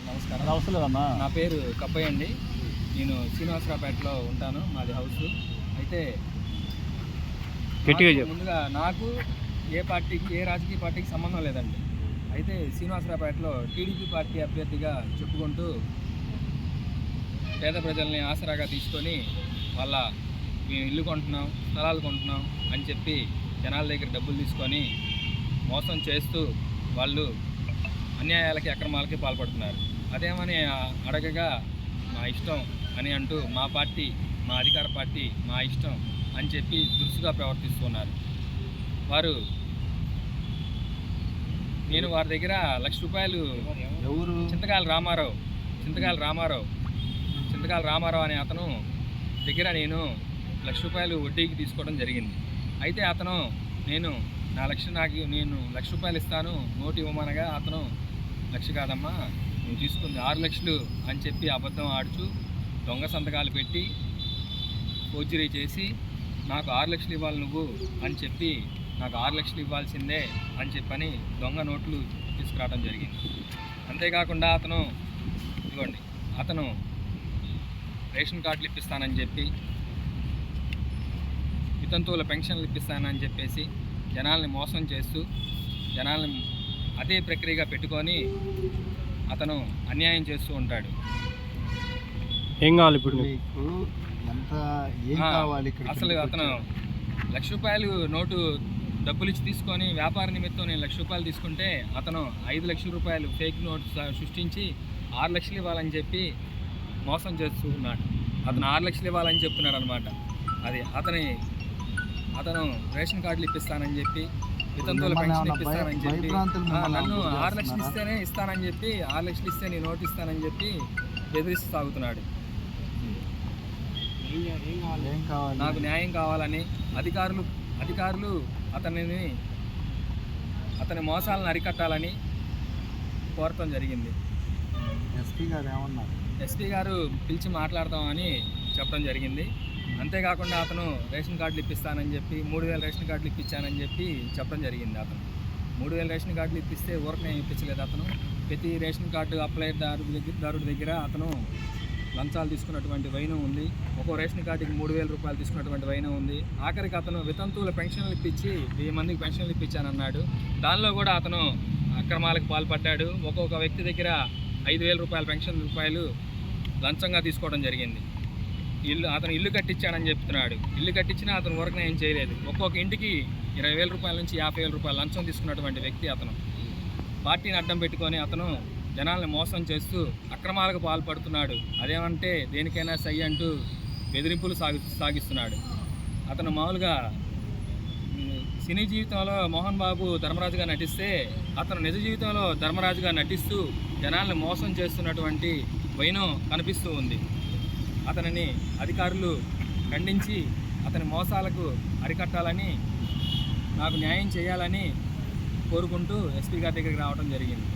నమస్కారం. అవసరం లేదన్నా. నా పేరు కప్పయ్య అండి. నేను శ్రీనివాసరావుపేటలో ఉంటాను. మాది హౌస్. అయితే ముందుగా నాకు ఏ రాజకీయ పార్టీకి సంబంధం లేదండి. అయితే శ్రీనివాసరావుపేటలో టీడీపీ పార్టీ అభ్యర్థిగా చెప్పుకుంటూ పేద ప్రజల్ని ఆసరాగా తీసుకొని మేము ఇల్లు కొంటున్నాం, స్థలాలు కొంటున్నాం అని చెప్పి జనాల దగ్గర డబ్బులు తీసుకొని మోసం చేస్తూ వాళ్ళు అన్యాయాలకి అక్రమాలకి పాల్పడుతున్నారు. అదేమని అడగగా మా ఇష్టం అని అంటూ మా పార్టీ, మా అధికార పార్టీ మా ఇష్టం అని చెప్పి దురుసుగా ప్రవర్తిస్తున్నారు. నేను వారి దగ్గర ₹1,00,000 ఎవరు? చింతకాయల రామారావు అనే అతను దగ్గర నేను ₹1,00,000 వడ్డీకి తీసుకోవడం జరిగింది. అయితే అతను నేను ₹1,00,000 ఇస్తాను నోటు ఇవ్వమనగా అతను 1,00,000 కాదమ్మా నువ్వు తీసుకుంది 6,00,000 అని చెప్పి అబద్ధం ఆడుచు దొంగ సంతకాలు పెట్టి ఫోర్జరీ చేసి నాకు 6,00,000 ఇవ్వాలి నువ్వు అని చెప్పి నాకు 6,00,000 ఇవ్వాల్సిందే అని చెప్పని దొంగ నోట్లు తీసుకురావడం జరిగింది. అంతేకాకుండా అతను రేషన్ కార్డులు ఇప్పిస్తానని చెప్పి వితంతువుల పెన్షన్లు ఇప్పిస్తానని చెప్పేసి జనాల్ని మోసం చేస్తూ జనాల్ని అదే ప్రక్రియగా పెట్టుకొని అతను అన్యాయం చేస్తూ ఉంటాడు. ఏం కావాలి ఇప్పుడు? అసలు అతను ₹1,00,000 నోటు డబ్బులు ఇచ్చి తీసుకొని వ్యాపార నిమిత్తం నేను ₹1,00,000 తీసుకుంటే అతను ₹5,00,000 ఫేక్ నోట్ సృష్టించి 6,00,000 ఇవ్వాలని చెప్పి మోసం చేస్తూ ఉన్నాడు. అతను 6,00,000 ఇవ్వాలని చెప్తున్నాడు అనమాట. అది అతను రేషన్ కార్డులు ఇప్పిస్తానని చెప్పి వితంతువుల పెన్షన్ ఇప్పిస్తానని చెప్పి నన్ను 6,00,000 ఇస్తేనే ఇస్తానని చెప్పి 6,00,000 ఇస్తే నేను నోటు ఇస్తానని చెప్పి బెదిరిస్తూ సాగుతున్నాడు. నాకు న్యాయం కావాలని అధికారులు అతని మోసాలను అరికట్టాలని కోరటం జరిగింది. ఎస్పీ గారు పిలిచి మాట్లాడతామని చెప్పడం జరిగింది. అంతేకాకుండా అతను రేషన్ కార్డులు ఇప్పిస్తానని చెప్పి 3,000 రేషన్ కార్డులు ఇప్పించానని చెప్పి చెప్పడం జరిగింది. అతను 3,000 రేషన్ కార్డులు ఇప్పిస్తే ఊరకనే ఇప్పించలేదు. అతను ప్రతి రేషన్ కార్డు అప్లైదారుడి దగ్గర అతను లంచాలు తీసుకున్నటువంటి వైనం ఉంది. ఒక్కో రేషన్ కార్డుకి ₹3,000 తీసుకున్నటువంటి వైనం ఉంది. ఆఖరికి అతను వితంతువుల పెన్షన్లు ఇప్పించి 1000 మందికి పెన్షన్లు ఇప్పించానన్నాడు. దానిలో కూడా అతను అక్రమాలకు పాల్పడ్డాడు. ఒక్కొక్క వ్యక్తి దగ్గర ₹5,000 పెన్షన్ లంచంగా తీసుకోవడం జరిగింది. అతను ఇల్లు కట్టించానని చెప్తున్నాడు. ఇల్లు కట్టించినా అతను ఊరకనే ఏం చేయలేదు. ఒక్కొక్క ఇంటికి ₹20,000 నుంచి ₹50,000 లంచం తీసుకున్నటువంటి వ్యక్తి అతను. పార్టీని అడ్డం పెట్టుకొని అతను జనాల్ని మోసం చేస్తూ అక్రమాలకు పాల్పడుతున్నాడు. అదేమంటే దేనికైనా సై అంటూ బెదిరింపులు సాగిస్తున్నాడు. అతను మామూలుగా సినీ జీవితంలో మోహన్ బాబు ధర్మరాజుగా నటిస్తే అతను నిజ జీవితంలో ధర్మరాజుగా నటిస్తూ జనాల్ని మోసం చేస్తున్నటువంటి వైనం కనిపిస్తూ ఉంది. అతనిని అధికారులు ఖండించి అతని మోసాలకు అరికట్టాలని నాకు న్యాయం చేయాలని కోరుకుంటూ ఎస్పీ గారి దగ్గరికి రావడం జరిగింది.